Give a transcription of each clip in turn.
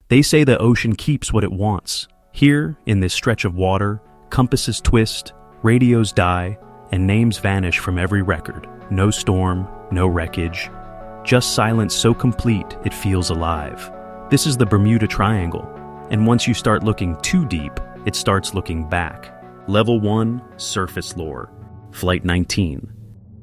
They say the ocean keeps what it wants. Here, in this stretch of water, compasses twist, radios die, and names vanish from every record. No storm, no wreckage, just silence so complete it feels alive. This is the Bermuda Triangle, and once you start looking too deep, it starts looking back. Level 1, Surface Lore. Flight 19.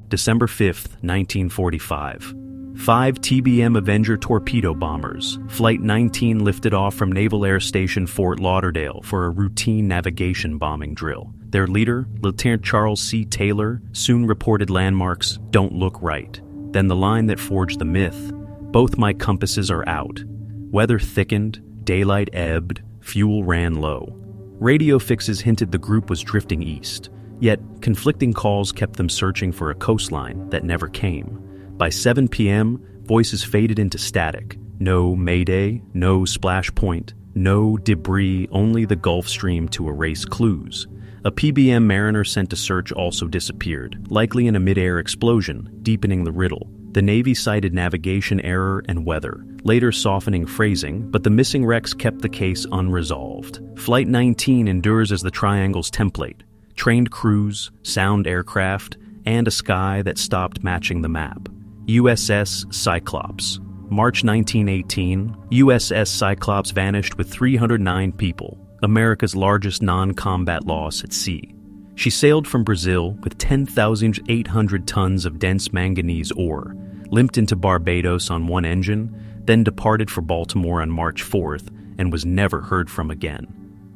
December 5th, 1945. 5 TBM Avenger torpedo bombers. Flight 19 lifted off from Naval Air Station Fort Lauderdale for a routine navigation bombing drill. Their leader, Lieutenant Charles C. Taylor, soon reported landmarks, "Don't look right." Then the line that forged the myth, "Both my compasses are out." Weather thickened, daylight ebbed, fuel ran low. Radio fixes hinted the group was drifting east, yet conflicting calls kept them searching for a coastline that never came. By 7 p.m., voices faded into static. No mayday, no splash point, no debris, only the Gulf Stream to erase clues. A PBM mariner sent to search also disappeared, likely in a mid-air explosion, deepening the riddle. The Navy cited navigation error and weather, later softening phrasing, but the missing wrecks kept the case unresolved. Flight 19 endures as the Triangle's template. Trained crews, sound aircraft, and a sky that stopped matching the map. USS Cyclops. March 1918, USS Cyclops vanished with 309 people, America's largest non-combat loss at sea. She sailed from Brazil with 10,800 tons of dense manganese ore, limped into Barbados on one engine, then departed for Baltimore on March 4th, and was never heard from again.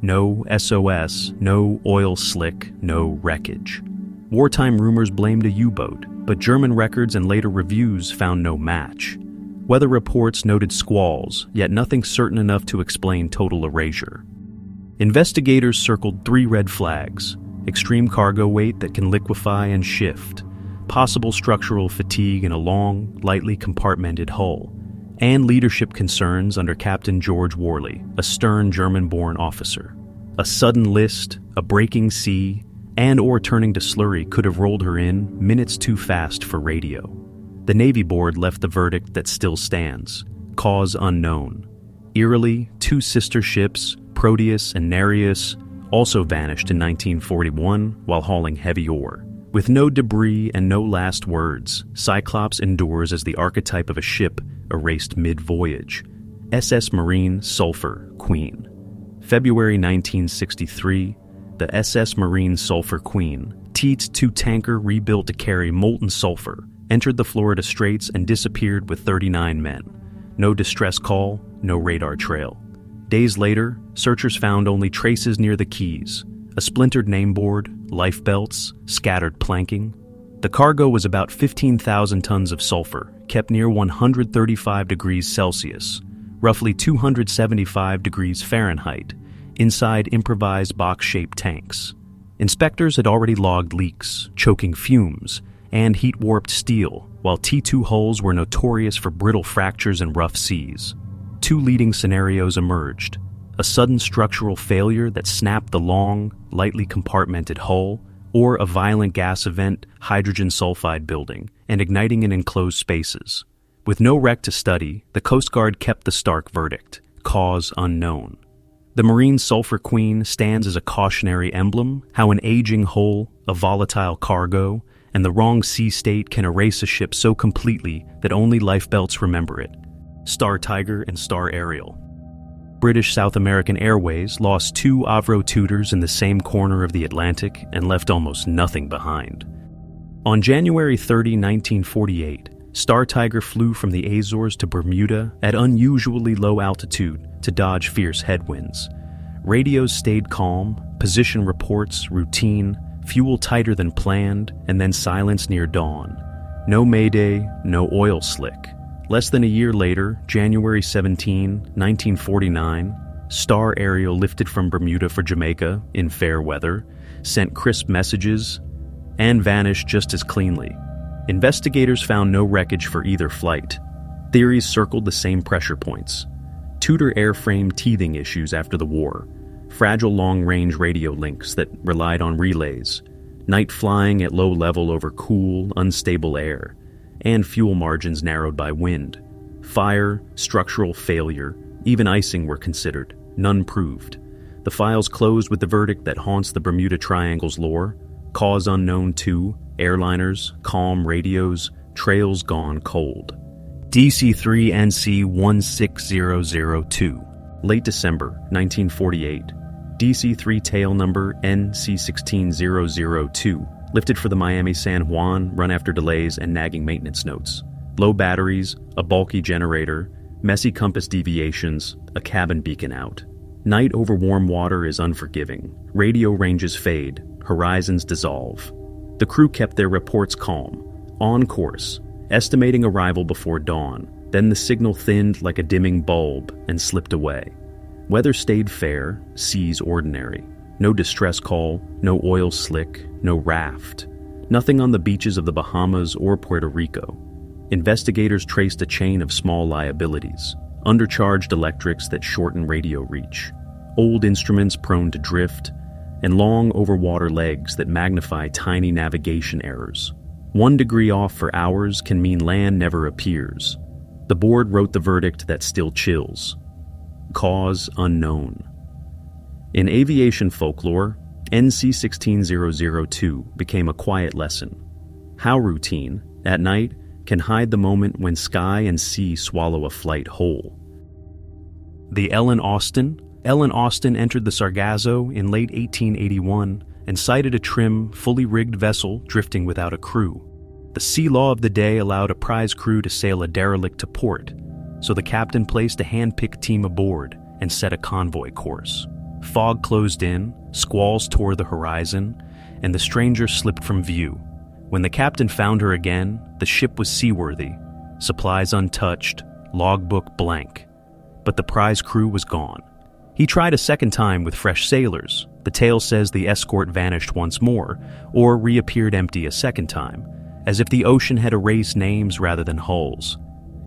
No SOS, no oil slick, no wreckage. Wartime rumors blamed a U-boat, but German records and later reviews found no match. Weather reports noted squalls, yet nothing certain enough to explain total erasure. Investigators circled 3 red flags: extreme cargo weight that can liquefy and shift, possible structural fatigue in a long, lightly compartmented hull, and leadership concerns under Captain George Worley, a stern German-born officer. A sudden list, a breaking sea, and/or turning to slurry could have rolled her in minutes too fast for radio. The Navy Board left the verdict that still stands: cause unknown. Eerily, 2 sister ships, Proteus and Nereus, also vanished in 1941 while hauling heavy ore. With no debris and no last words, Cyclops endures as the archetype of a ship erased mid-voyage. SS Marine Sulfur Queen. February 1963, the SS Marine Sulfur Queen, Teats 2 tanker rebuilt to carry molten sulfur, entered the Florida Straits and disappeared with 39 men. No distress call, no radar trail. Days later, searchers found only traces near the Keys, a splintered nameboard, life belts, scattered planking. The cargo was about 15,000 tons of sulfur, kept near 135 degrees Celsius, roughly 275 degrees Fahrenheit, inside improvised box-shaped tanks. Inspectors had already logged leaks, choking fumes, and heat-warped steel, while T2 hulls were notorious for brittle fractures and rough seas. 2 leading scenarios emerged: a sudden structural failure that snapped the long, lightly compartmented hull, or a violent gas event, hydrogen sulfide building, and igniting in enclosed spaces. With no wreck to study, the Coast Guard kept the stark verdict: cause unknown. The Marine Sulfur Queen stands as a cautionary emblem, how an aging hull, a volatile cargo, and the wrong sea state can erase a ship so completely that only lifebelts remember it. Star Tiger and Star Ariel. British South American Airways lost 2 Avro Tudors in the same corner of the Atlantic and left almost nothing behind. On January 30, 1948, Star Tiger flew from the Azores to Bermuda at unusually low altitude to dodge fierce headwinds. Radios stayed calm, position reports routine, fuel tighter than planned, and then silence near dawn. No mayday, no oil slick. Less than a year later, January 17, 1949, Star Ariel lifted from Bermuda for Jamaica in fair weather, sent crisp messages, and vanished just as cleanly. Investigators found no wreckage for either flight. Theories circled the same pressure points: Tudor airframe teething issues after the war, fragile long-range radio links that relied on relays, night flying at low level over cool, unstable air, and fuel margins narrowed by wind, fire, structural failure, Even icing were considered, none proved. The files closed with the verdict that haunts the Bermuda Triangle's lore: cause unknown to, airliners, calm radios, trails gone cold. DC-3NC16002, late December 1948. DC-3 tail number NC16002, lifted for the Miami San Juan, run after delays and nagging maintenance notes. Low batteries, a bulky generator, messy compass deviations, a cabin beacon out. Night over warm water is unforgiving. Radio ranges fade, horizons dissolve. The crew kept their reports calm, on course, estimating arrival before dawn. Then the signal thinned like a dimming bulb and slipped away. Weather stayed fair, seas ordinary. No distress call, no oil slick, no raft. Nothing on the beaches of the Bahamas or Puerto Rico. Investigators traced a chain of small liabilities: undercharged electrics that shorten radio reach, old instruments prone to drift, and long overwater legs that magnify tiny navigation errors. 1 degree off for hours can mean land never appears. The board wrote the verdict that still chills: cause unknown. In aviation folklore, NC16002 became a quiet lesson. How routine, at night, can hide the moment when sky and sea swallow a flight whole. The Ellen Austin entered the Sargasso in late 1881 and sighted a trim, fully rigged vessel drifting without a crew. The sea law of the day allowed a prize crew to sail a derelict to port, so the captain placed a hand-picked team aboard and set a convoy course. Fog closed in, squalls tore the horizon, and the stranger slipped from view. When the captain found her again, the ship was seaworthy, supplies untouched, logbook blank. But the prize crew was gone. He tried a second time with fresh sailors. The tale says the escort vanished once more, or reappeared empty a second time, as if the ocean had erased names rather than hulls.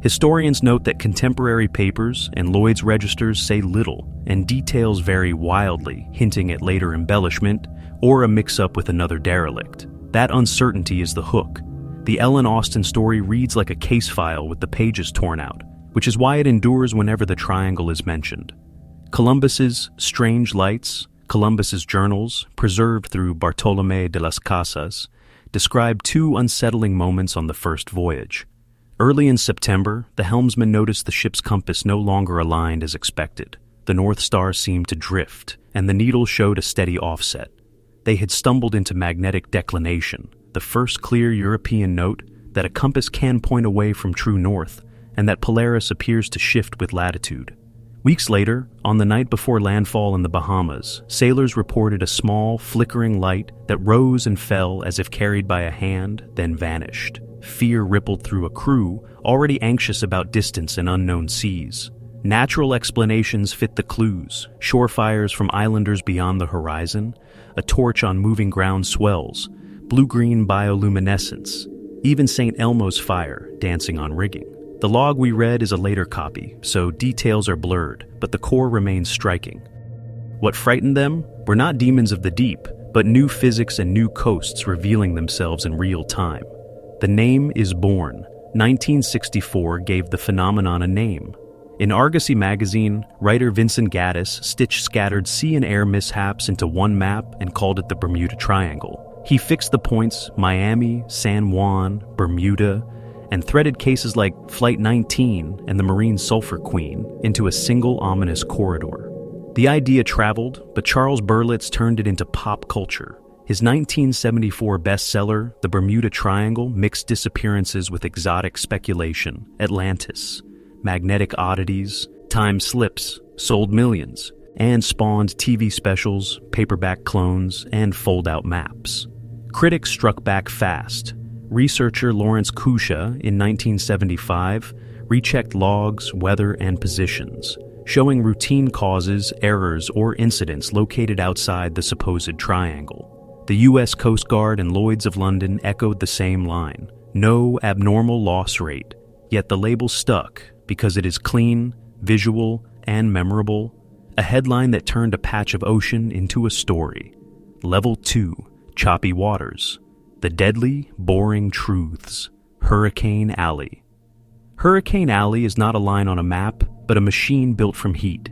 Historians note that contemporary papers and Lloyd's registers say little, and details vary wildly, hinting at later embellishment or a mix-up with another derelict. That uncertainty is the hook. The Ellen Austin story reads like a case file with the pages torn out, which is why it endures whenever the triangle is mentioned. Columbus's Strange Lights, Columbus's journals, preserved through Bartolomé de las Casas, describe 2 unsettling moments on the first voyage. Early in September, the helmsman noticed the ship's compass no longer aligned as expected. The North Star seemed to drift, and the needle showed a steady offset. They had stumbled into magnetic declination, the first clear European note that a compass can point away from true north, and that Polaris appears to shift with latitude. Weeks later, on the night before landfall in the Bahamas, sailors reported a small, flickering light that rose and fell as if carried by a hand, then vanished. Fear rippled through a crew already anxious about distance and unknown seas. Natural explanations fit the clues: shore fires from islanders beyond the horizon, a torch on moving ground swells, blue-green bioluminescence, even St. Elmo's fire dancing on rigging. The log we read is a later copy, so details are blurred, but the core remains striking. What frightened them were not demons of the deep, but new physics and new coasts revealing themselves in real time. The name is born. 1964 gave the phenomenon a name. In Argosy magazine, writer Vincent Gaddis stitched scattered sea and air mishaps into one map and called it the Bermuda Triangle. He fixed the points Miami, San Juan, Bermuda, and threaded cases like Flight 19 and the Marine Sulfur Queen into a single ominous corridor. The idea traveled, but Charles Berlitz turned it into pop culture. His 1974 bestseller, The Bermuda Triangle, mixed disappearances with exotic speculation. Atlantis, magnetic oddities, time slips, sold millions, and spawned TV specials, paperback clones, and fold-out maps. Critics struck back fast. Researcher Lawrence Kusha, in 1975, rechecked logs, weather, and positions, showing routine causes, errors, or incidents located outside the supposed triangle. The U.S. Coast Guard and Lloyd's of London echoed the same line: no abnormal loss rate, yet the label stuck because it is clean, visual, and memorable, a headline that turned a patch of ocean into a story. Level 2, Choppy Waters. The Deadly, Boring Truths. Hurricane Alley. Hurricane Alley is not a line on a map, but a machine built from heat.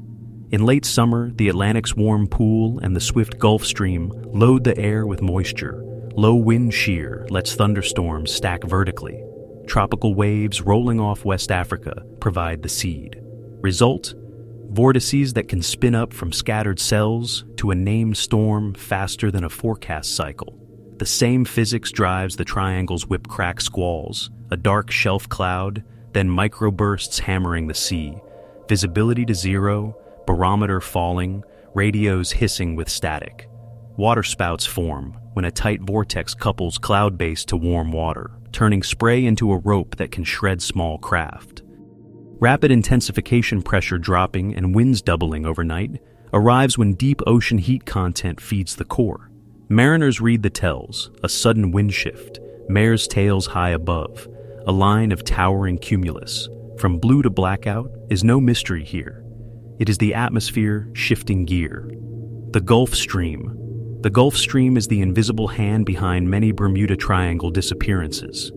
In late summer, the Atlantic's warm pool and the swift Gulf Stream load the air with moisture. Low wind shear lets thunderstorms stack vertically. Tropical waves rolling off West Africa provide the seed. Result? Vortices that can spin up from scattered cells to a named storm faster than a forecast cycle. The same physics drives the triangle's whip-crack squalls, a dark shelf cloud, then microbursts hammering the sea, visibility to zero, barometer falling, radios hissing with static. Waterspouts form when a tight vortex couples cloud base to warm water, turning spray into a rope that can shred small craft. Rapid intensification pressure dropping and winds doubling overnight arrives when deep ocean heat content feeds the core. Mariners read the tells, a sudden wind shift, mare's tails high above, a line of towering cumulus. From blue to blackout is no mystery here. It is the atmosphere shifting gear. The Gulf Stream. The Gulf Stream is the invisible hand behind many Bermuda Triangle disappearances.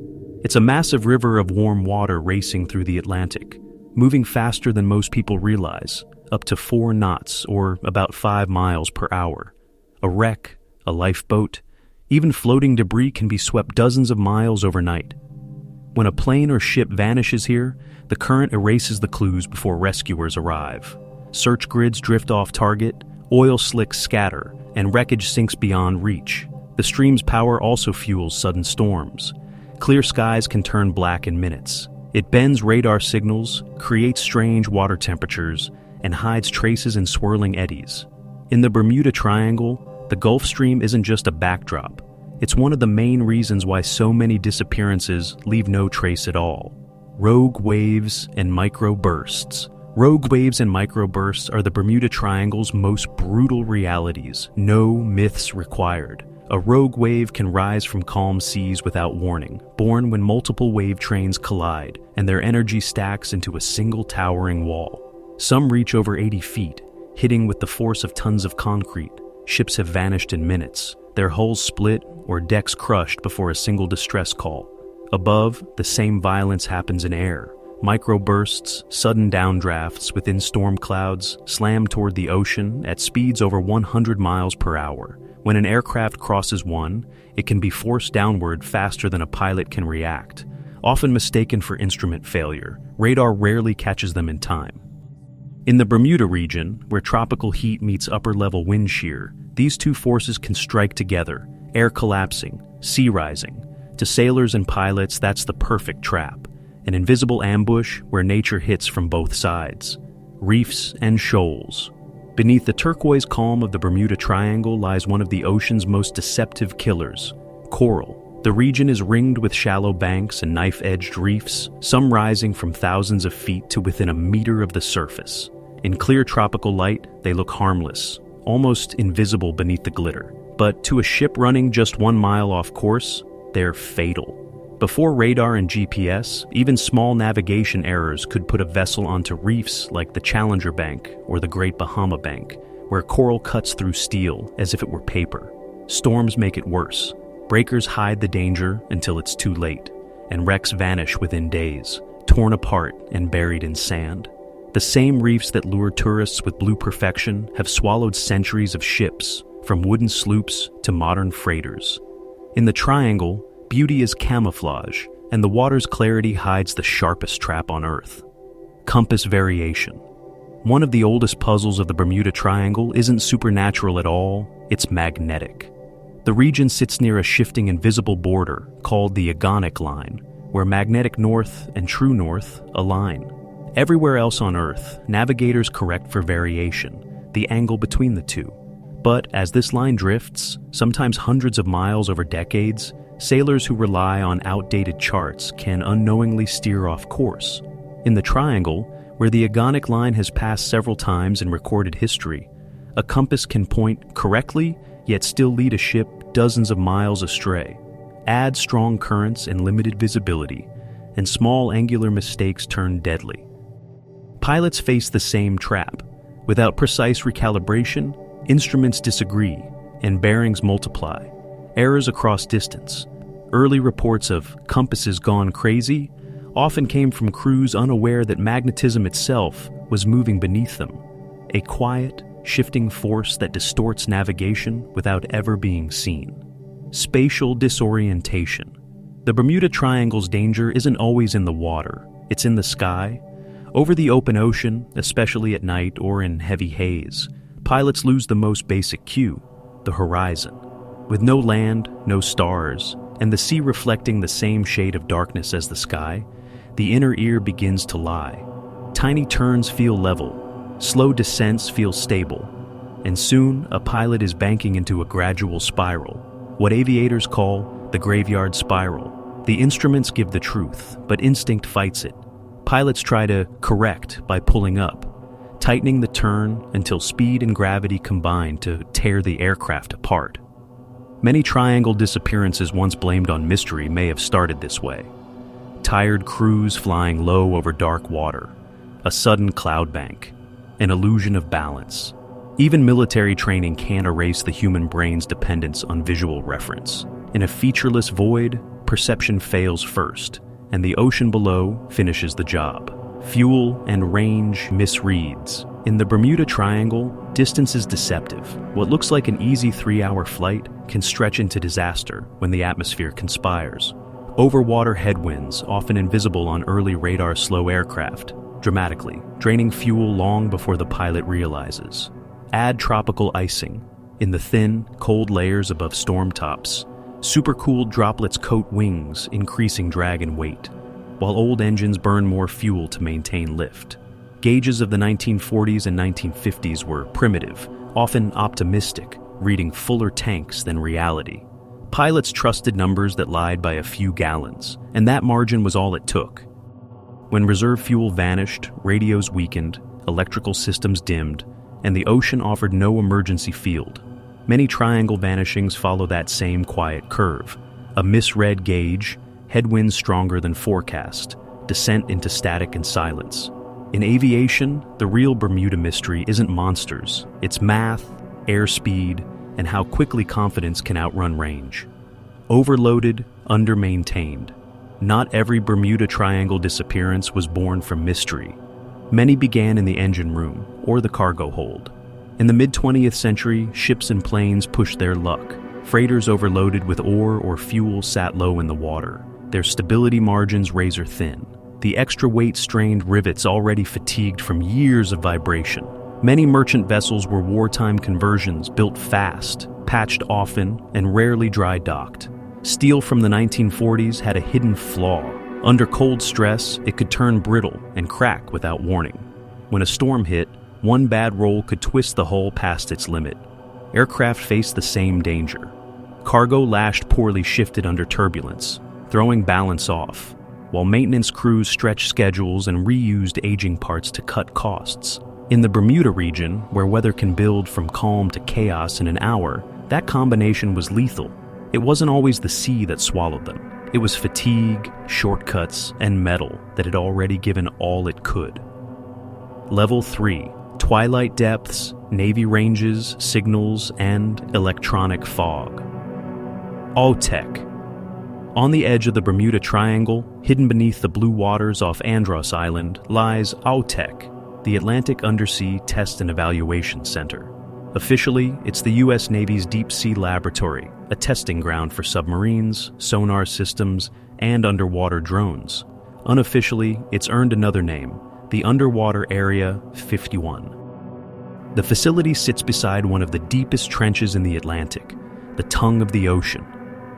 It's a massive river of warm water racing through the Atlantic, moving faster than most people realize, up to 4 knots or about 5 miles per hour. A wreck, a lifeboat, even floating debris can be swept dozens of miles overnight. When a plane or ship vanishes here, the current erases the clues before rescuers arrive. Search grids drift off target, oil slicks scatter, and wreckage sinks beyond reach. The stream's power also fuels sudden storms. Clear skies can turn black in minutes. It bends radar signals, creates strange water temperatures, and hides traces in swirling eddies. In the Bermuda Triangle, the Gulf Stream isn't just a backdrop. It's one of the main reasons why so many disappearances leave no trace at all. Rogue waves and microbursts. Rogue waves and microbursts are the Bermuda Triangle's most brutal realities. No myths required. A rogue wave can rise from calm seas without warning, born when multiple wave trains collide and their energy stacks into a single towering wall. Some reach over 80 feet, hitting with the force of tons of concrete. Ships have vanished in minutes, their hulls split or decks crushed before a single distress call. Above, the same violence happens in air. Microbursts, sudden downdrafts within storm clouds, slam toward the ocean at speeds over 100 miles per hour. When an aircraft crosses one, it can be forced downward faster than a pilot can react. Often mistaken for instrument failure, radar rarely catches them in time. In the Bermuda region, where tropical heat meets upper-level wind shear, these two forces can strike together, air collapsing, sea rising. To sailors and pilots, that's the perfect trap. An invisible ambush where nature hits from both sides. Reefs and shoals. Beneath the turquoise calm of the Bermuda Triangle lies one of the ocean's most deceptive killers, coral. The region is ringed with shallow banks and knife-edged reefs, some rising from thousands of feet to within a meter of the surface. In clear tropical light, they look harmless, almost invisible beneath the glitter. But to a ship running just 1 mile off course, they're fatal. Before radar and GPS, even small navigation errors could put a vessel onto reefs like the Challenger Bank or the Great Bahama Bank, where coral cuts through steel as if it were paper. Storms make it worse. Breakers hide the danger until it's too late, and wrecks vanish within days, torn apart and buried in sand. The same reefs that lure tourists with blue perfection have swallowed centuries of ships, from wooden sloops to modern freighters. In the Triangle, beauty is camouflage, and the water's clarity hides the sharpest trap on Earth. Compass variation. One of the oldest puzzles of the Bermuda Triangle isn't supernatural at all, it's magnetic. The region sits near a shifting invisible border called the Agonic Line, where magnetic north and true north align. Everywhere else on Earth, navigators correct for variation, the angle between the two. But as this line drifts, sometimes hundreds of miles over decades, sailors who rely on outdated charts can unknowingly steer off course. In the Triangle, where the Agonic Line has passed several times in recorded history, a compass can point correctly, yet still lead a ship dozens of miles astray. Add strong currents and limited visibility, and small angular mistakes turn deadly. Pilots face the same trap. Without precise recalibration, instruments disagree, and bearings multiply. Errors across distance. Early reports of compasses gone crazy often came from crews unaware that magnetism itself was moving beneath them, a quiet, shifting force that distorts navigation without ever being seen. Spatial disorientation. The Bermuda Triangle's danger isn't always in the water, it's in the sky. Over the open ocean, especially at night or in heavy haze, pilots lose the most basic cue, the horizon. With no land, no stars, and the sea reflecting the same shade of darkness as the sky, the inner ear begins to lie. Tiny turns feel level, slow descents feel stable, and soon a pilot is banking into a gradual spiral, what aviators call the graveyard spiral. The instruments give the truth, but instinct fights it. Pilots try to correct by pulling up, tightening the turn until speed and gravity combine to tear the aircraft apart. Many triangle disappearances once blamed on mystery may have started this way. Tired crews flying low over dark water, a sudden cloud bank, an illusion of balance. Even military training can't erase the human brain's dependence on visual reference. In a featureless void, perception fails first, and the ocean below finishes the job. Fuel and range misreads. In the Bermuda Triangle, distance is deceptive. What looks like an easy 3-hour flight can stretch into disaster when the atmosphere conspires. Overwater headwinds, often invisible on early radar-slow aircraft, dramatically, draining fuel long before the pilot realizes. Add tropical icing. In the thin, cold layers above storm tops, supercooled droplets coat wings, increasing drag and weight, while old engines burn more fuel to maintain lift. Gauges of the 1940s and 1950s were primitive, often optimistic, reading fuller tanks than reality. Pilots trusted numbers that lied by a few gallons, and that margin was all it took. When reserve fuel vanished, radios weakened, electrical systems dimmed, and the ocean offered no emergency field. Many triangle vanishings follow that same quiet curve. A misread gauge, headwinds stronger than forecast, descent into static and silence. In aviation, the real Bermuda mystery isn't monsters. It's math, airspeed, and how quickly confidence can outrun range. Overloaded, under-maintained. Not every Bermuda Triangle disappearance was born from mystery. Many began in the engine room or the cargo hold. In the mid-20th century, ships and planes pushed their luck. Freighters overloaded with ore or fuel sat low in the water, their stability margins razor thin. The extra weight strained rivets already fatigued from years of vibration. Many merchant vessels were wartime conversions built fast, patched often, and rarely dry docked. Steel from the 1940s had a hidden flaw. Under cold stress, it could turn brittle and crack without warning. When a storm hit, one bad roll could twist the hull past its limit. Aircraft faced the same danger. Cargo lashed poorly shifted under turbulence, throwing balance off, while maintenance crews stretched schedules and reused aging parts to cut costs. In the Bermuda region, where weather can build from calm to chaos in an hour, that combination was lethal. It wasn't always the sea that swallowed them. It was fatigue, shortcuts, and metal that had already given all it could. Level 3. Twilight depths, Navy ranges, signals, and electronic fog. OTEC. On the edge of the Bermuda Triangle, hidden beneath the blue waters off Andros Island, lies OTEC, the Atlantic Undersea Test and Evaluation Center. Officially, it's the U.S. Navy's deep sea laboratory, a testing ground for submarines, sonar systems, and underwater drones. Unofficially, it's earned another name, the Underwater Area 51. The facility sits beside one of the deepest trenches in the Atlantic, the tongue of the ocean,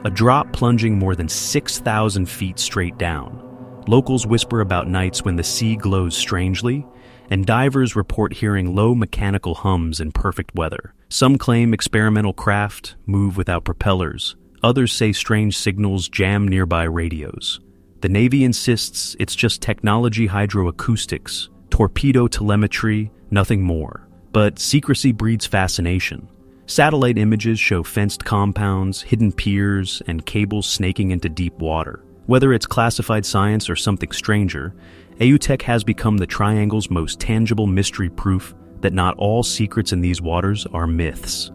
a drop plunging more than 6,000 feet straight down. Locals whisper about nights when the sea glows strangely, and divers report hearing low mechanical hums in perfect weather. Some claim experimental craft move without propellers. Others say strange signals jam nearby radios. The Navy insists it's just technology hydroacoustics, torpedo telemetry, nothing more. But secrecy breeds fascination. Satellite images show fenced compounds, hidden piers, and cables snaking into deep water. Whether it's classified science or something stranger, AUTEC has become the Triangle's most tangible mystery proof that not all secrets in these waters are myths.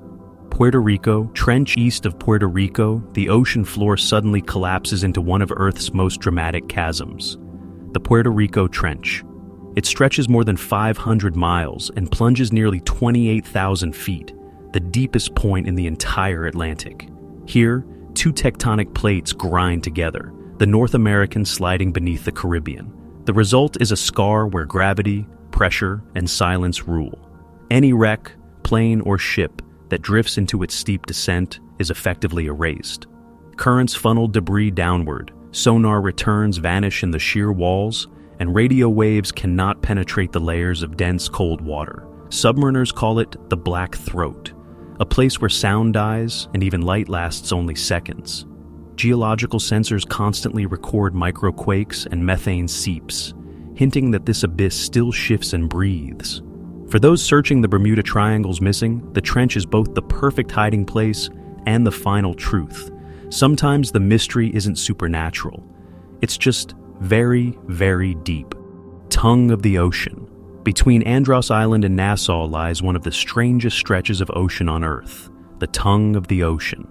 Puerto Rico, trench east of Puerto Rico, the ocean floor suddenly collapses into one of Earth's most dramatic chasms. The Puerto Rico Trench. It stretches more than 500 miles and plunges nearly 28,000 feet, the deepest point in the entire Atlantic. Here, two tectonic plates grind together, the North American sliding beneath the Caribbean. The result is a scar where gravity, pressure, and silence rule. Any wreck, plane, or ship that drifts into its steep descent is effectively erased. Currents funnel debris downward, sonar returns vanish in the sheer walls, and radio waves cannot penetrate the layers of dense cold water. Submariners call it the Black Throat, a place where sound dies and even light lasts only seconds. Geological sensors constantly record microquakes and methane seeps, hinting that this abyss still shifts and breathes. For those searching the Bermuda Triangle's missing, the trench is both the perfect hiding place and the final truth. Sometimes the mystery isn't supernatural. It's just very, very deep. Tongue of the ocean. Between Andros Island and Nassau lies one of the strangest stretches of ocean on Earth, the tongue of the ocean.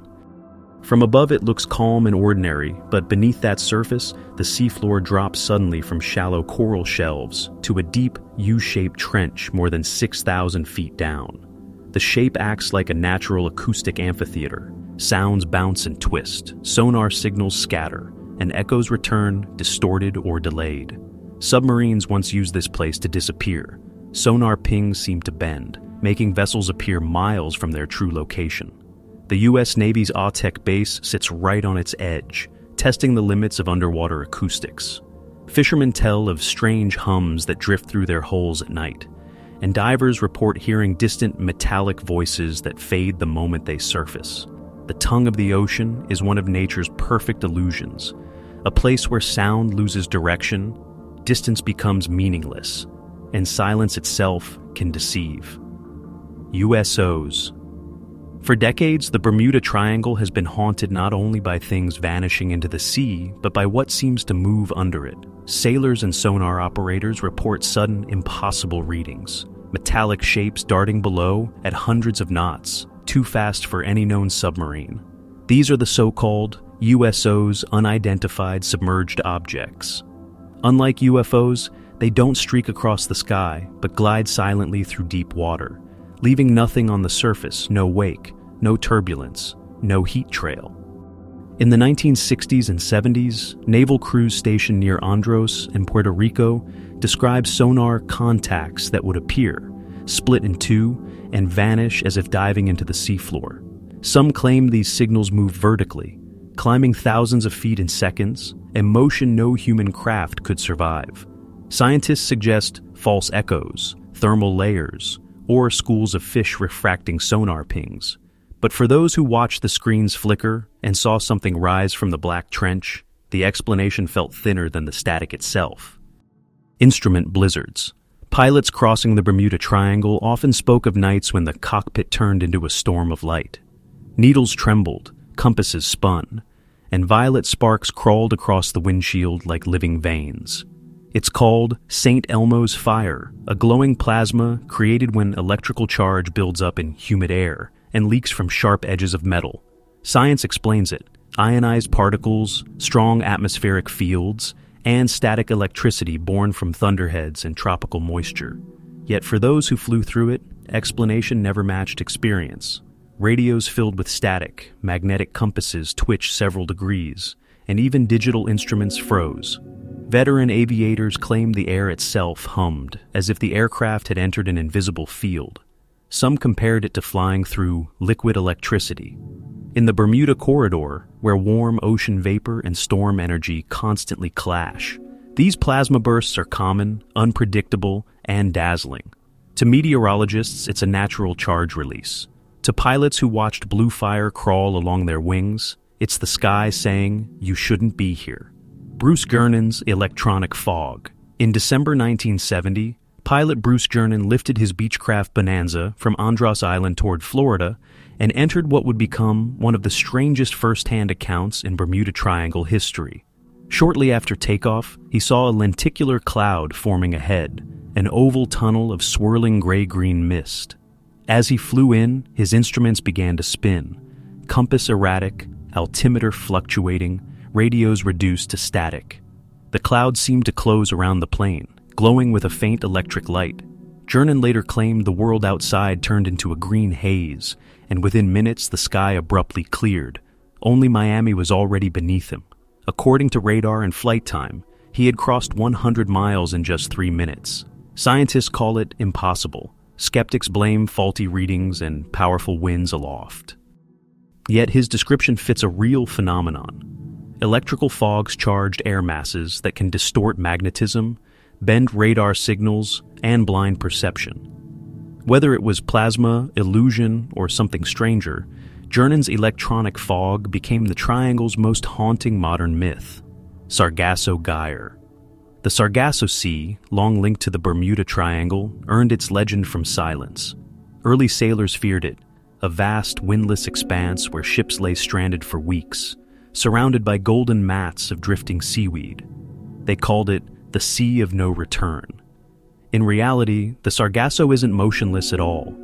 From above it looks calm and ordinary, but beneath that surface, the seafloor drops suddenly from shallow coral shelves to a deep U-shaped trench more than 6,000 feet down. The shape acts like a natural acoustic amphitheater. Sounds bounce and twist, sonar signals scatter, and echoes return distorted or delayed. Submarines once used this place to disappear. Sonar pings seem to bend, making vessels appear miles from their true location. The U.S. Navy's Autech base sits right on its edge, testing the limits of underwater acoustics. Fishermen tell of strange hums that drift through their holes at night, and divers report hearing distant metallic voices that fade the moment they surface. The tongue of the ocean is one of nature's perfect illusions, a place where sound loses direction, distance becomes meaningless, and silence itself can deceive. USOs. For decades, the Bermuda Triangle has been haunted not only by things vanishing into the sea, but by what seems to move under it. Sailors and sonar operators report sudden, impossible readings. Metallic shapes darting below at hundreds of knots, too fast for any known submarine. These are the so-called USOs, unidentified submerged objects. Unlike UFOs, they don't streak across the sky, but glide silently through deep water, leaving nothing on the surface, no wake, no turbulence, no heat trail. In the 1960s and 70s, naval crews stationed near Andros and Puerto Rico described sonar contacts that would appear, split in two, and vanish as if diving into the seafloor. Some claim these signals move vertically, climbing thousands of feet in seconds, a motion no human craft could survive. Scientists suggest false echoes, thermal layers, or schools of fish refracting sonar pings. But for those who watched the screens flicker and saw something rise from the black trench, the explanation felt thinner than the static itself. Instrument blizzards. Pilots crossing the Bermuda Triangle often spoke of nights when the cockpit turned into a storm of light. Needles trembled, compasses spun, and violet sparks crawled across the windshield like living veins. It's called St. Elmo's fire, a glowing plasma created when electrical charge builds up in humid air and leaks from sharp edges of metal. Science explains it: ionized particles, strong atmospheric fields, and static electricity born from thunderheads and tropical moisture. Yet for those who flew through it, explanation never matched experience. Radios filled with static, magnetic compasses twitched several degrees, and even digital instruments froze. Veteran aviators claimed the air itself hummed, as if the aircraft had entered an invisible field. Some compared it to flying through liquid electricity. In the Bermuda Corridor, where warm ocean vapor and storm energy constantly clash, these plasma bursts are common, unpredictable, and dazzling. To meteorologists, it's a natural charge release. To pilots who watched blue fire crawl along their wings, it's the sky saying, "You shouldn't be here." Bruce Gernon's electronic fog. In December 1970, pilot Bruce Gernon lifted his Beechcraft Bonanza from Andros Island toward Florida and entered what would become one of the strangest first-hand accounts in Bermuda Triangle history. Shortly after takeoff, he saw a lenticular cloud forming ahead, an oval tunnel of swirling gray-green mist. As he flew in, his instruments began to spin, compass erratic, altimeter fluctuating, radios reduced to static. The cloud seemed to close around the plane, glowing with a faint electric light. Jernin later claimed the world outside turned into a green haze, and within minutes the sky abruptly cleared. Only Miami was already beneath him. According to radar and flight time, he had crossed 100 miles in just 3 minutes. Scientists call it impossible. Skeptics blame faulty readings and powerful winds aloft. Yet his description fits a real phenomenon. Electrical fogs charged air masses that can distort magnetism, bend radar signals, and blind perception. Whether it was plasma, illusion, or something stranger, Jernin's electronic fog became the Triangle's most haunting modern myth, Sargasso Gyre. The Sargasso Sea, long linked to the Bermuda Triangle, earned its legend from silence. Early sailors feared it, a vast, windless expanse where ships lay stranded for weeks, surrounded by golden mats of drifting seaweed. They called it the Sea of No Return. In reality, the Sargasso isn't motionless at all.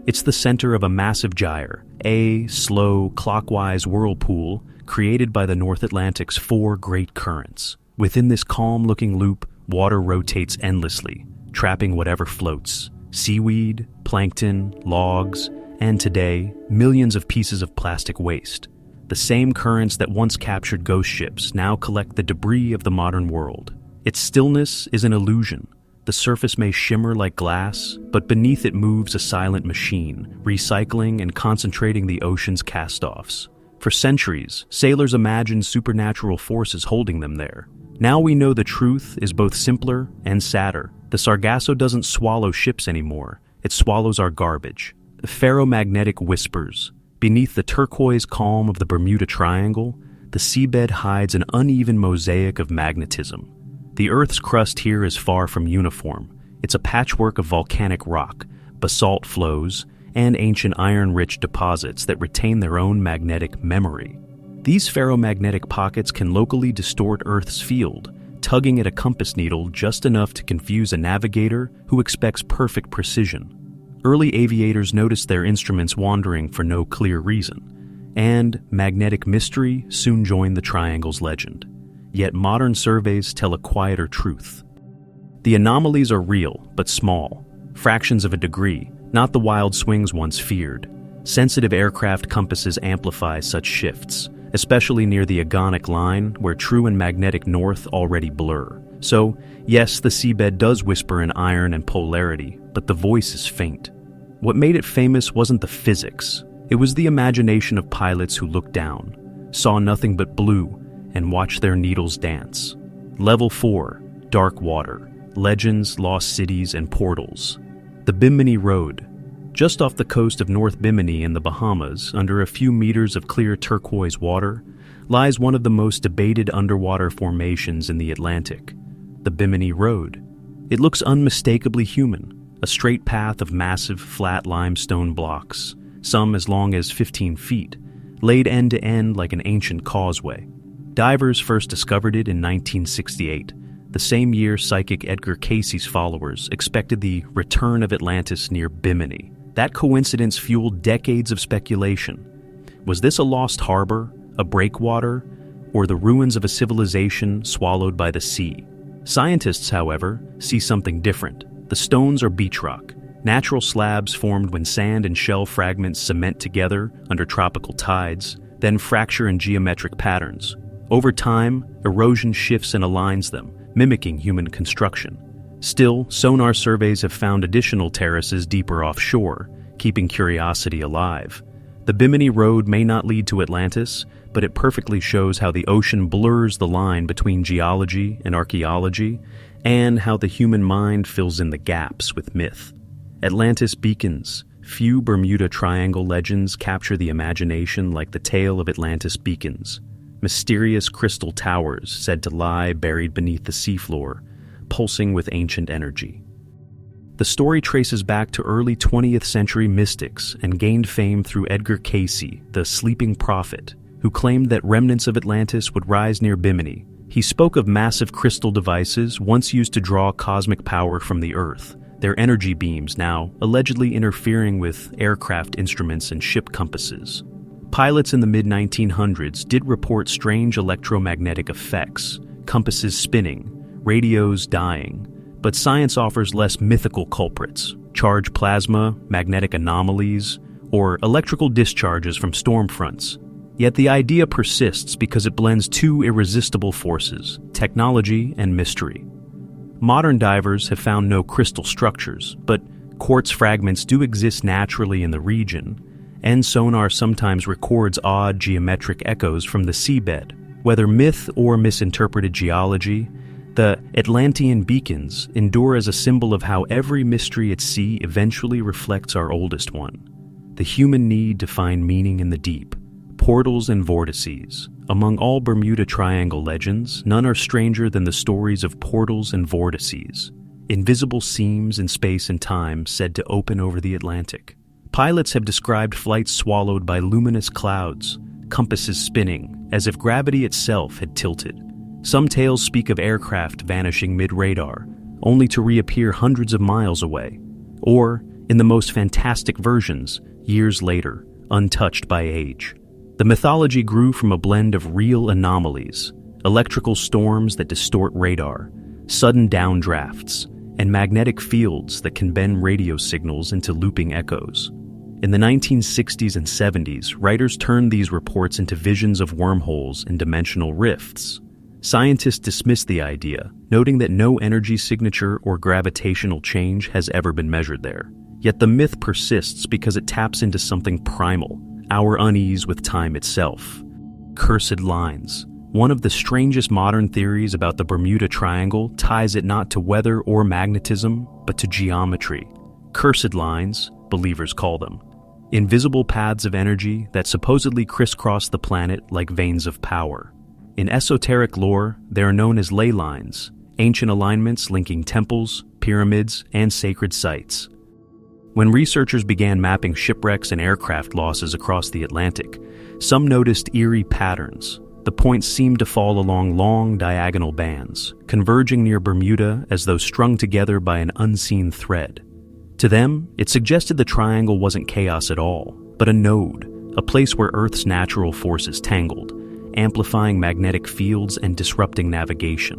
It's the center of a massive gyre, a slow, clockwise whirlpool created by the North Atlantic's 4 great currents. Within this calm-looking loop, water rotates endlessly, trapping whatever floats: seaweed, plankton, logs, and today, millions of pieces of plastic waste. The same currents that once captured ghost ships now collect the debris of the modern world. Its stillness is an illusion. The surface may shimmer like glass, but beneath it moves a silent machine, recycling and concentrating the ocean's cast-offs. For centuries, sailors imagined supernatural forces holding them there. Now we know the truth is both simpler and sadder. The Sargasso doesn't swallow ships anymore. It swallows our garbage. The ferromagnetic whispers. Beneath the turquoise calm of the Bermuda Triangle, the seabed hides an uneven mosaic of magnetism. The Earth's crust here is far from uniform. It's a patchwork of volcanic rock, basalt flows, and ancient iron-rich deposits that retain their own magnetic memory. These ferromagnetic pockets can locally distort Earth's field, tugging at a compass needle just enough to confuse a navigator who expects perfect precision. Early aviators noticed their instruments wandering for no clear reason, and magnetic mystery soon joined the Triangle's legend. Yet modern surveys tell a quieter truth. The anomalies are real, but small, fractions of a degree, not the wild swings once feared. Sensitive aircraft compasses amplify such shifts, especially near the agonic line where true and magnetic north already blur. So, yes, the seabed does whisper in iron and polarity, but the voice is faint. What made it famous wasn't the physics. It was the imagination of pilots who looked down, saw nothing but blue, and watched their needles dance. Level 4, dark water, legends, lost cities, and portals. The Bimini Road. Just off the coast of North Bimini in the Bahamas, under a few meters of clear turquoise water, lies one of the most debated underwater formations in the Atlantic, the Bimini Road. It looks unmistakably human, a straight path of massive, flat limestone blocks, some as long as 15 feet, laid end to end like an ancient causeway. Divers first discovered it in 1968, the same year psychic Edgar Cayce's followers expected the return of Atlantis near Bimini. That coincidence fueled decades of speculation. Was this a lost harbor, a breakwater, or the ruins of a civilization swallowed by the sea? Scientists, however, see something different. The stones are beach rock, natural slabs formed when sand and shell fragments cement together under tropical tides, then fracture in geometric patterns. Over time, erosion shifts and aligns them, mimicking human construction. Still, sonar surveys have found additional terraces deeper offshore, keeping curiosity alive. The Bimini Road may not lead to Atlantis, but it perfectly shows how the ocean blurs the line between geology and archaeology, and how the human mind fills in the gaps with myth. Atlantis beacons. Few Bermuda Triangle legends capture the imagination like the tale of Atlantis beacons. Mysterious crystal towers said to lie buried beneath the seafloor, pulsing with ancient energy. The story traces back to early 20th century mystics and gained fame through Edgar Cayce, the sleeping prophet, who claimed that remnants of Atlantis would rise near Bimini. He spoke of massive crystal devices once used to draw cosmic power from the Earth, their energy beams now allegedly interfering with aircraft instruments and ship compasses. Pilots in the mid-1900s did report strange electromagnetic effects, compasses spinning, radios dying, but science offers less mythical culprits: charged plasma, magnetic anomalies, or electrical discharges from storm fronts. Yet the idea persists because it blends two irresistible forces: technology and mystery. Modern divers have found no crystal structures, but quartz fragments do exist naturally in the region, and sonar sometimes records odd geometric echoes from the seabed. Whether myth or misinterpreted geology, the Atlantean beacons endure as a symbol of how every mystery at sea eventually reflects our oldest one: the human need to find meaning in the deep. Portals and vortices. Among all Bermuda Triangle legends, none are stranger than the stories of portals and vortices, invisible seams in space and time said to open over the Atlantic. Pilots have described flights swallowed by luminous clouds, compasses spinning, as if gravity itself had tilted. Some tales speak of aircraft vanishing mid-radar, only to reappear hundreds of miles away, or, in the most fantastic versions, years later, untouched by age. The mythology grew from a blend of real anomalies, electrical storms that distort radar, sudden downdrafts, and magnetic fields that can bend radio signals into looping echoes. In the 1960s and 70s, writers turned these reports into visions of wormholes and dimensional rifts. Scientists dismissed the idea, noting that no energy signature or gravitational change has ever been measured there. Yet the myth persists because it taps into something primal: our unease with time itself. Cursed lines. One of the strangest modern theories about the Bermuda Triangle ties it not to weather or magnetism, but to geometry. Cursed lines, believers call them. Invisible paths of energy that supposedly crisscross the planet like veins of power. In esoteric lore, they are known as ley lines, ancient alignments linking temples, pyramids, and sacred sites. When researchers began mapping shipwrecks and aircraft losses across the Atlantic, some noticed eerie patterns. The points seemed to fall along long diagonal bands, converging near Bermuda as though strung together by an unseen thread. To them, it suggested the triangle wasn't chaos at all, but a node, a place where Earth's natural forces tangled, amplifying magnetic fields and disrupting navigation.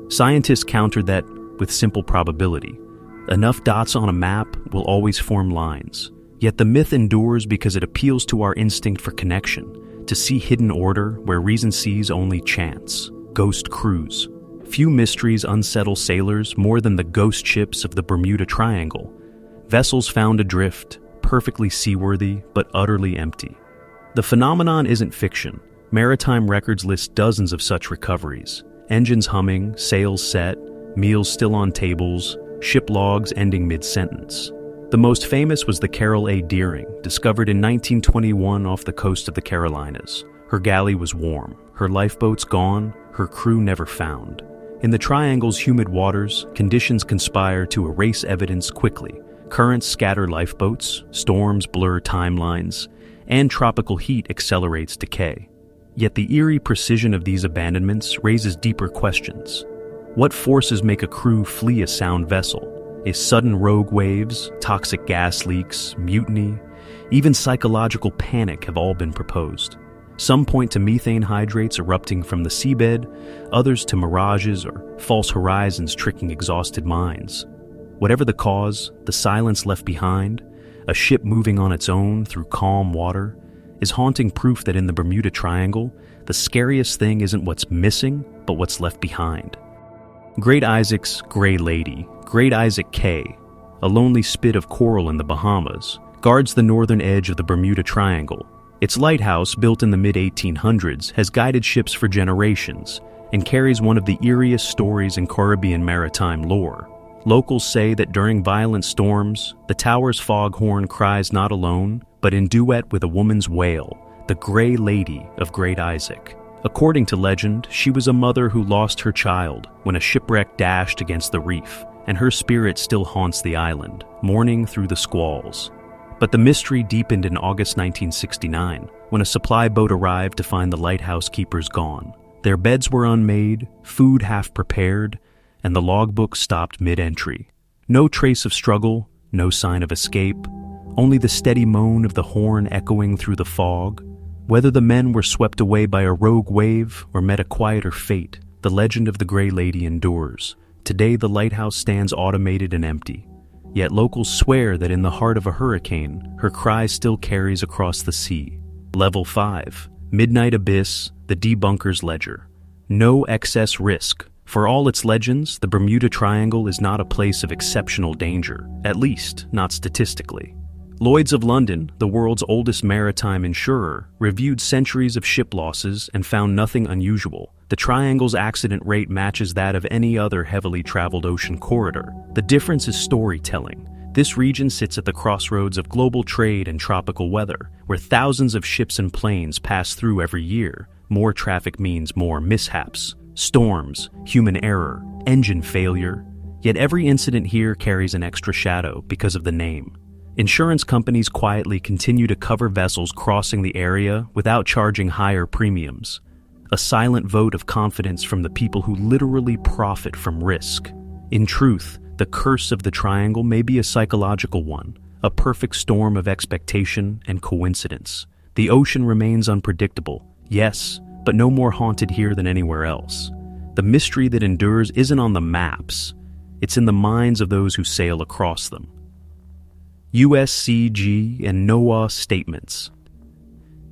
Scientists countered that with simple probability. Enough dots on a map will always form lines. Yet the myth endures because it appeals to our instinct for connection, to see hidden order where reason sees only chance. Ghost crews. Few mysteries unsettle sailors more than the ghost ships of the Bermuda Triangle. Vessels found adrift, perfectly seaworthy, but utterly empty. The phenomenon isn't fiction. Maritime records list dozens of such recoveries. Engines humming, sails set, meals still on tables, ship logs ending mid-sentence. The most famous was the Carol A. Deering, discovered in 1921 off the coast of the Carolinas. Her galley was warm, her lifeboats gone, her crew never found. In the Triangle's humid waters, conditions conspire to erase evidence quickly. Currents scatter lifeboats, storms blur timelines, and tropical heat accelerates decay. Yet the eerie precision of these abandonments raises deeper questions. What forces make a crew flee a sound vessel? Is sudden rogue waves, toxic gas leaks, mutiny, even psychological panic have all been proposed. Some point to methane hydrates erupting from the seabed, others to mirages or false horizons tricking exhausted minds. Whatever the cause, the silence left behind, a ship moving on its own through calm water, is haunting proof that in the Bermuda Triangle, the scariest thing isn't what's missing, but what's left behind. Great Isaac's Gray Lady, Great Isaac K, a lonely spit of coral in the Bahamas, guards the northern edge of the Bermuda Triangle. Its lighthouse, built in the mid-1800s, has guided ships for generations and carries one of the eeriest stories in Caribbean maritime lore. Locals say that during violent storms, the tower's foghorn cries not alone, but in duet with a woman's wail, the Gray Lady of Great Isaac. According to legend, she was a mother who lost her child when a shipwreck dashed against the reef, and her spirit still haunts the island, mourning through the squalls. But the mystery deepened in August 1969, when a supply boat arrived to find the lighthouse keepers gone. Their beds were unmade, food half prepared, and the logbook stopped mid-entry. No trace of struggle, no sign of escape, only the steady moan of the horn echoing through the fog. Whether the men were swept away by a rogue wave or met a quieter fate, the legend of the Gray Lady endures, Today, the lighthouse stands automated and empty. Yet locals swear that in the heart of a hurricane, her cry still carries across the sea. Level 5. Midnight Abyss, the debunker's ledger. No excess risk. For all its legends, the Bermuda Triangle is not a place of exceptional danger, at least not statistically. Lloyd's of London, the world's oldest maritime insurer, reviewed centuries of ship losses and found nothing unusual. The triangle's accident rate matches that of any other heavily traveled ocean corridor. The difference is storytelling. This region sits at the crossroads of global trade and tropical weather, where thousands of ships and planes pass through every year. More traffic means more mishaps, storms, human error, engine failure. Yet every incident here carries an extra shadow because of the name. Insurance companies quietly continue to cover vessels crossing the area without charging higher premiums. A silent vote of confidence from the people who literally profit from risk. In truth, the curse of the triangle may be a psychological one, a perfect storm of expectation and coincidence. The ocean remains unpredictable, yes, but no more haunted here than anywhere else. The mystery that endures isn't on the maps, it's in the minds of those who sail across them. USCG and NOAA statements.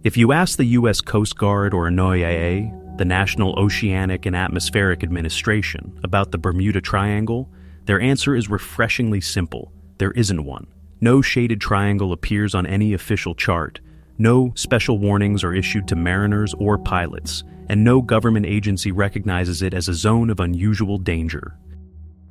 If you ask the U.S. Coast Guard or NOAA, the National Oceanic and Atmospheric Administration, about the Bermuda Triangle, their answer is refreshingly simple. There isn't one. No shaded triangle appears on any official chart. No special warnings are issued to mariners or pilots, and no government agency recognizes it as a zone of unusual danger.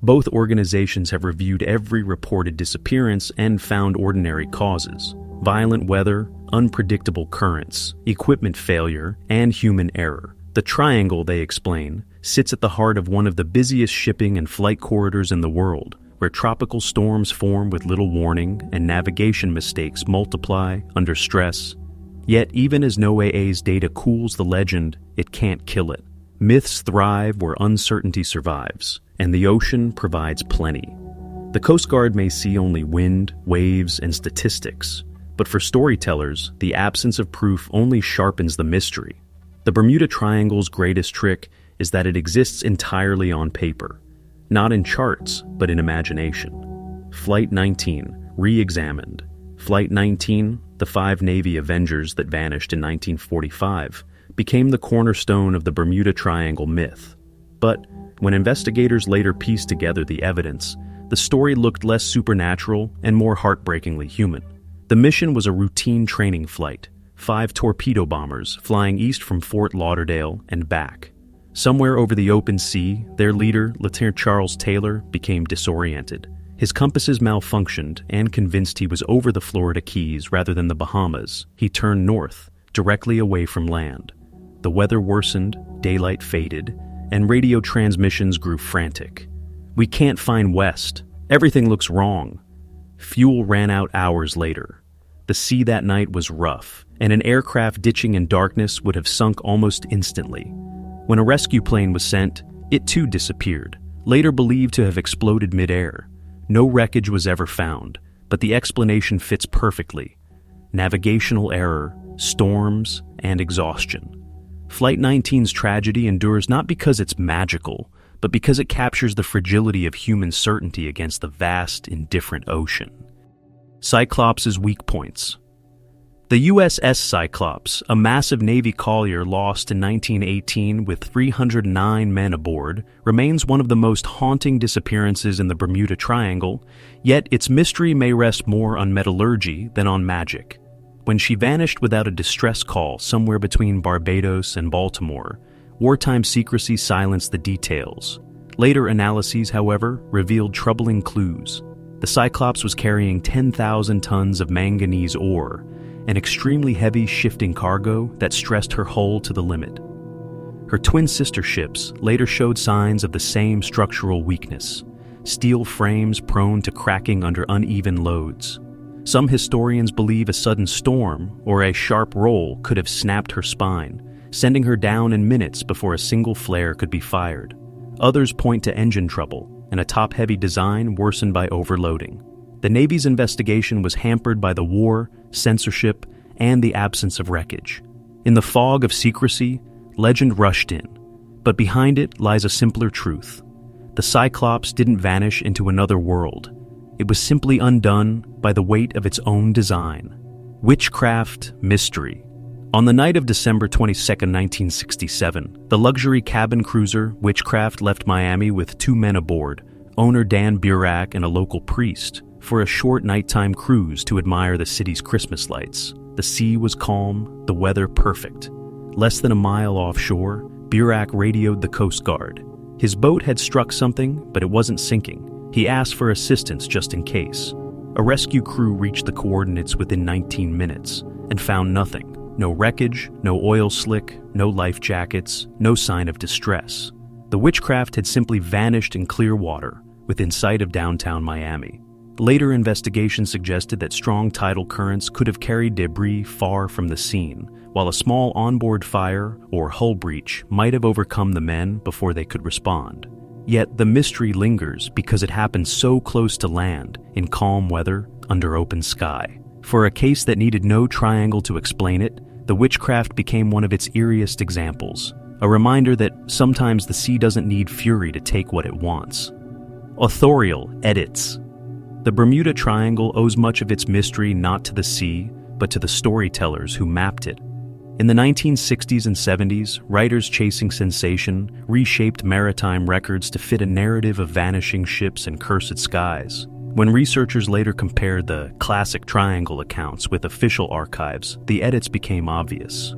Both organizations have reviewed every reported disappearance and found ordinary causes: violent weather, unpredictable currents, equipment failure, and human error. The triangle, they explain, sits at the heart of one of the busiest shipping and flight corridors in the world, where tropical storms form with little warning and navigation mistakes multiply under stress. Yet even as NOAA's data cools the legend, it can't kill it. Myths thrive where uncertainty survives, and the ocean provides plenty. The Coast Guard may see only wind, waves, and statistics, but for storytellers, the absence of proof only sharpens the mystery. The Bermuda Triangle's greatest trick is that it exists entirely on paper, not in charts, but in imagination. Flight 19, re-examined. Flight 19, the 5 Navy Avengers that vanished in 1945, became the cornerstone of the Bermuda Triangle myth. But when investigators later pieced together the evidence, the story looked less supernatural and more heartbreakingly human. The mission was a routine training flight, 5 torpedo bombers flying east from Fort Lauderdale and back. Somewhere over the open sea, their leader, Lieutenant Charles Taylor, became disoriented. His compasses malfunctioned, and convinced he was over the Florida Keys rather than the Bahamas, he turned north, directly away from land. The weather worsened, daylight faded, and radio transmissions grew frantic. "We can't find west. Everything looks wrong." Fuel ran out hours later. The sea that night was rough, and an aircraft ditching in darkness would have sunk almost instantly. When a rescue plane was sent, it too disappeared, later believed to have exploded mid-air. No wreckage was ever found, but the explanation fits perfectly: navigational error, storms, and exhaustion. Flight 19's tragedy endures not because it's magical, but because it captures the fragility of human certainty against the vast, indifferent ocean. Cyclops' weak points. The USS Cyclops, a massive Navy collier lost in 1918 with 309 men aboard, remains one of the most haunting disappearances in the Bermuda Triangle, yet its mystery may rest more on metallurgy than on magic. When she vanished without a distress call somewhere between Barbados and Baltimore, wartime secrecy silenced the details. Later analyses, however, revealed troubling clues. The Cyclops was carrying 10,000 tons of manganese ore, an extremely heavy shifting cargo that stressed her hull to the limit. Her twin sister ships later showed signs of the same structural weakness: steel frames prone to cracking under uneven loads. Some historians believe a sudden storm or a sharp roll could have snapped her spine, sending her down in minutes before a single flare could be fired. Others point to engine trouble and a top-heavy design worsened by overloading. The Navy's investigation was hampered by the war, censorship, and the absence of wreckage. In the fog of secrecy, legend rushed in, but behind it lies a simpler truth. the Cyclops didn't vanish into another world. It was simply undone by the weight of its own design. Witchcraft mystery. On the night of December 22, 1967, the luxury cabin cruiser Witchcraft left Miami with 2 men aboard, owner Dan Burak and a local priest, for a short nighttime cruise to admire the city's Christmas lights. The sea was calm, the weather perfect. Less than a mile offshore, Burak radioed the Coast Guard. His boat had struck something, but it wasn't sinking. He asked for assistance just in case. A rescue crew reached the coordinates within 19 minutes and found nothing. No wreckage, no oil slick, no life jackets, no sign of distress. The Witchcraft had simply vanished in clear water, within sight of downtown Miami. Later investigation suggested that strong tidal currents could have carried debris far from the scene, while a small onboard fire or hull breach might have overcome the men before they could respond. Yet the mystery lingers because it happened so close to land, in calm weather, under open sky. For a case that needed no triangle to explain it, the Witchcraft became one of its eeriest examples, a reminder that sometimes the sea doesn't need fury to take what it wants. Authorial edits. The Bermuda Triangle owes much of its mystery not to the sea, but to the storytellers who mapped it. In the 1960s and 70s, writers chasing sensation reshaped maritime records to fit a narrative of vanishing ships and cursed skies. When researchers later compared the classic triangle accounts with official archives, the edits became obvious.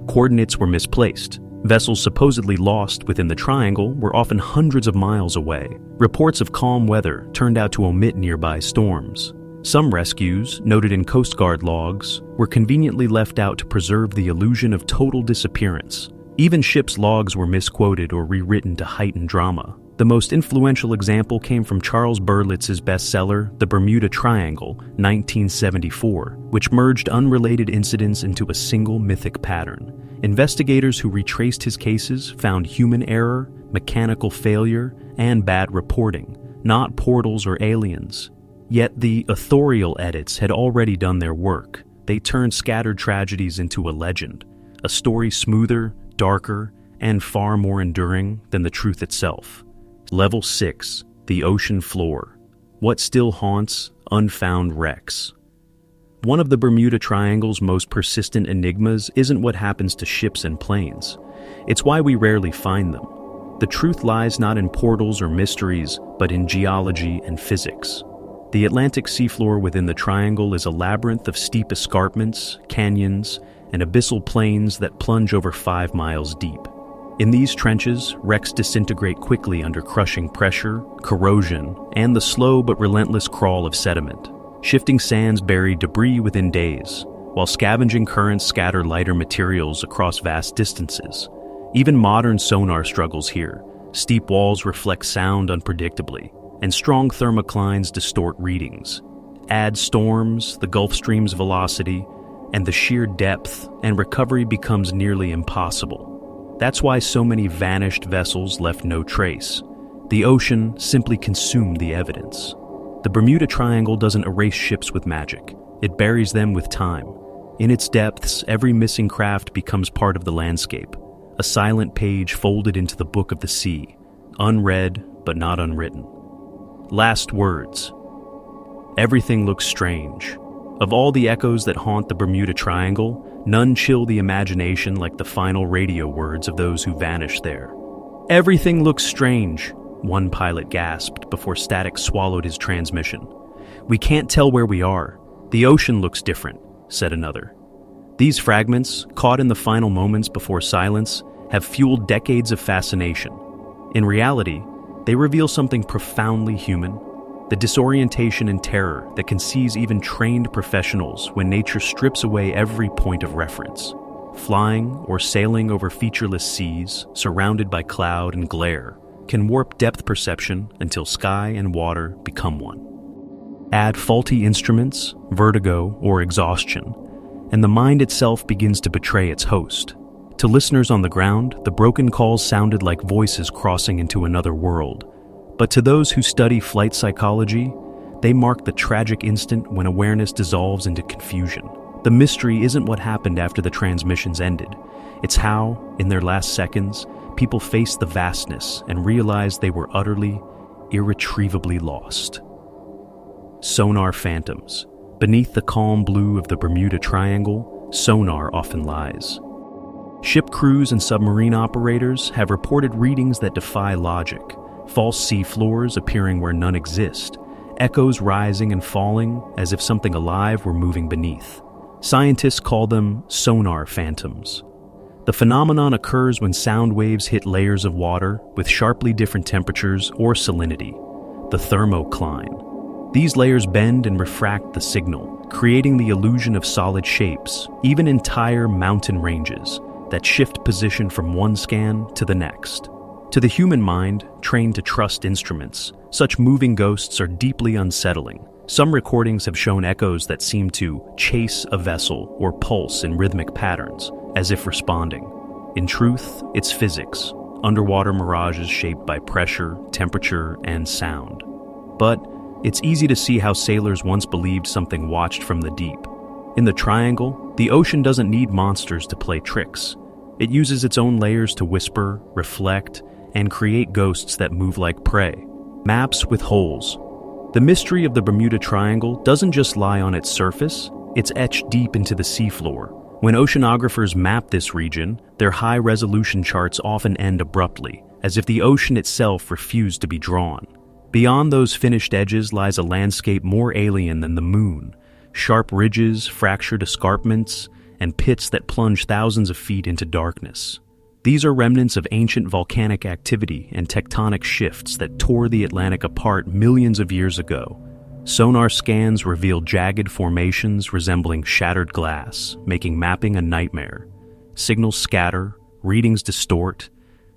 Coordinates were misplaced. Vessels supposedly lost within the triangle were often hundreds of miles away. Reports of calm weather turned out to omit nearby storms. Some rescues, noted in Coast Guard logs, were conveniently left out to preserve the illusion of total disappearance. Even ships' logs were misquoted or rewritten to heighten drama. The most influential example came from Charles Berlitz's bestseller, The Bermuda Triangle, 1974, which merged unrelated incidents into a single mythic pattern. Investigators who retraced his cases found human error, mechanical failure, and bad reporting, not portals or aliens. Yet the authorial edits had already done their work. They turned scattered tragedies into a legend, a story smoother, darker, and far more enduring than the truth itself. Level 6, the ocean floor. What still haunts unfound wrecks. One of the Bermuda Triangle's most persistent enigmas isn't what happens to ships and planes. It's why we rarely find them. The truth lies not in portals or mysteries, but in geology and physics. The Atlantic seafloor within the triangle is a labyrinth of steep escarpments, canyons, and abyssal plains that plunge over 5 miles deep. In these trenches, wrecks disintegrate quickly under crushing pressure, corrosion, and the slow but relentless crawl of sediment. Shifting sands bury debris within days, while scavenging currents scatter lighter materials across vast distances. Even modern sonar struggles here. Steep walls reflect sound unpredictably, and strong thermoclines distort readings. Add storms, the Gulf Stream's velocity, and the sheer depth, and recovery becomes nearly impossible. That's why so many vanished vessels left no trace. The ocean simply consumed the evidence. The Bermuda Triangle doesn't erase ships with magic. It buries them with time. In its depths, every missing craft becomes part of the landscape, a silent page folded into the book of the sea, unread but not unwritten. Last words. Everything looks strange. Of all the echoes that haunt the Bermuda Triangle, none chill the imagination like the final radio words of those who vanished there. Everything looks strange, one pilot gasped before static swallowed his transmission. We can't tell where we are. The ocean looks different, said another. These fragments, caught in the final moments before silence, have fueled decades of fascination. In reality, they reveal something profoundly human. The disorientation and terror that can seize even trained professionals when nature strips away every point of reference. Flying or sailing over featureless seas, surrounded by cloud and glare, can warp depth perception until sky and water become one. Add faulty instruments, vertigo, or exhaustion, and the mind itself begins to betray its host. To listeners on the ground, the broken calls sounded like voices crossing into another world. But to those who study flight psychology, they mark the tragic instant when awareness dissolves into confusion. The mystery isn't what happened after the transmissions ended. It's how, in their last seconds, people faced the vastness and realized they were utterly, irretrievably lost. Sonar phantoms. Beneath the calm blue of the Bermuda Triangle, sonar often lies. Ship crews and submarine operators have reported readings that defy logic, false seafloors appearing where none exist, echoes rising and falling as if something alive were moving beneath. Scientists call them sonar phantoms. The phenomenon occurs when sound waves hit layers of water with sharply different temperatures or salinity, the thermocline. These layers bend and refract the signal, creating the illusion of solid shapes, even entire mountain ranges that shift position from one scan to the next. To the human mind, trained to trust instruments, such moving ghosts are deeply unsettling. Some recordings have shown echoes that seem to chase a vessel or pulse in rhythmic patterns, as if responding. In truth, it's physics, underwater mirages shaped by pressure, temperature, and sound. But it's easy to see how sailors once believed something watched from the deep. In the Triangle, the ocean doesn't need monsters to play tricks. It uses its own layers to whisper, reflect, and create ghosts that move like prey. Maps with holes. The mystery of the Bermuda Triangle doesn't just lie on its surface, it's etched deep into the seafloor. When oceanographers map this region, their high-resolution charts often end abruptly, as if the ocean itself refused to be drawn. Beyond those finished edges lies a landscape more alien than the moon. Sharp ridges, fractured escarpments, and pits that plunge thousands of feet into darkness. These are remnants of ancient volcanic activity and tectonic shifts that tore the Atlantic apart millions of years ago. Sonar scans reveal jagged formations resembling shattered glass, making mapping a nightmare. Signals scatter, readings distort,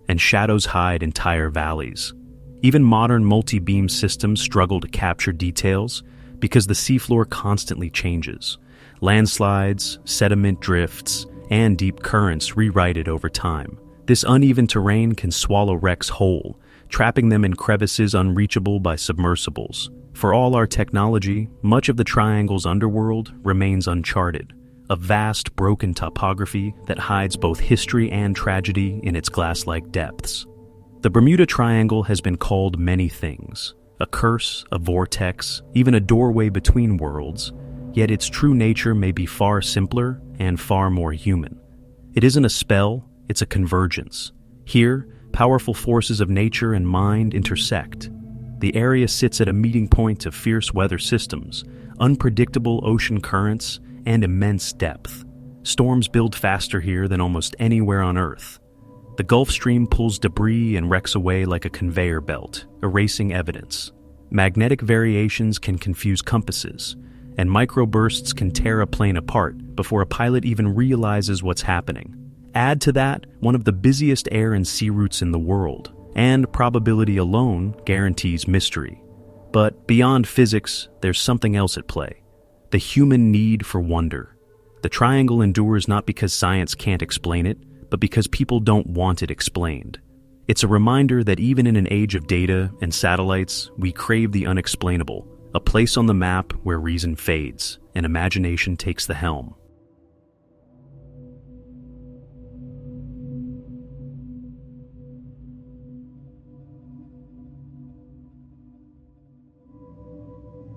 and shadows hide entire valleys. Even modern multi-beam systems struggle to capture details because the seafloor constantly changes. Landslides, sediment drifts, and deep currents rewrite it over time. This uneven terrain can swallow wrecks whole, trapping them in crevices unreachable by submersibles. For all our technology, much of the Triangle's underworld remains uncharted, a vast, broken topography that hides both history and tragedy in its glass-like depths. The Bermuda Triangle has been called many things: a curse, a vortex, even a doorway between worlds, yet its true nature may be far simpler and far more human. It isn't a spell, it's a convergence. Here, powerful forces of nature and mind intersect. The area sits at a meeting point of fierce weather systems, unpredictable ocean currents, and immense depth. Storms build faster here than almost anywhere on Earth. The Gulf Stream pulls debris and wrecks away like a conveyor belt, erasing evidence. Magnetic variations can confuse compasses, and microbursts can tear a plane apart before a pilot even realizes what's happening. Add to that one of the busiest air and sea routes in the world, and probability alone guarantees mystery. But beyond physics, there's something else at play: the human need for wonder. The Triangle endures not because science can't explain it, but because people don't want it explained. It's a reminder that even in an age of data and satellites, we crave the unexplainable, a place on the map where reason fades and imagination takes the helm.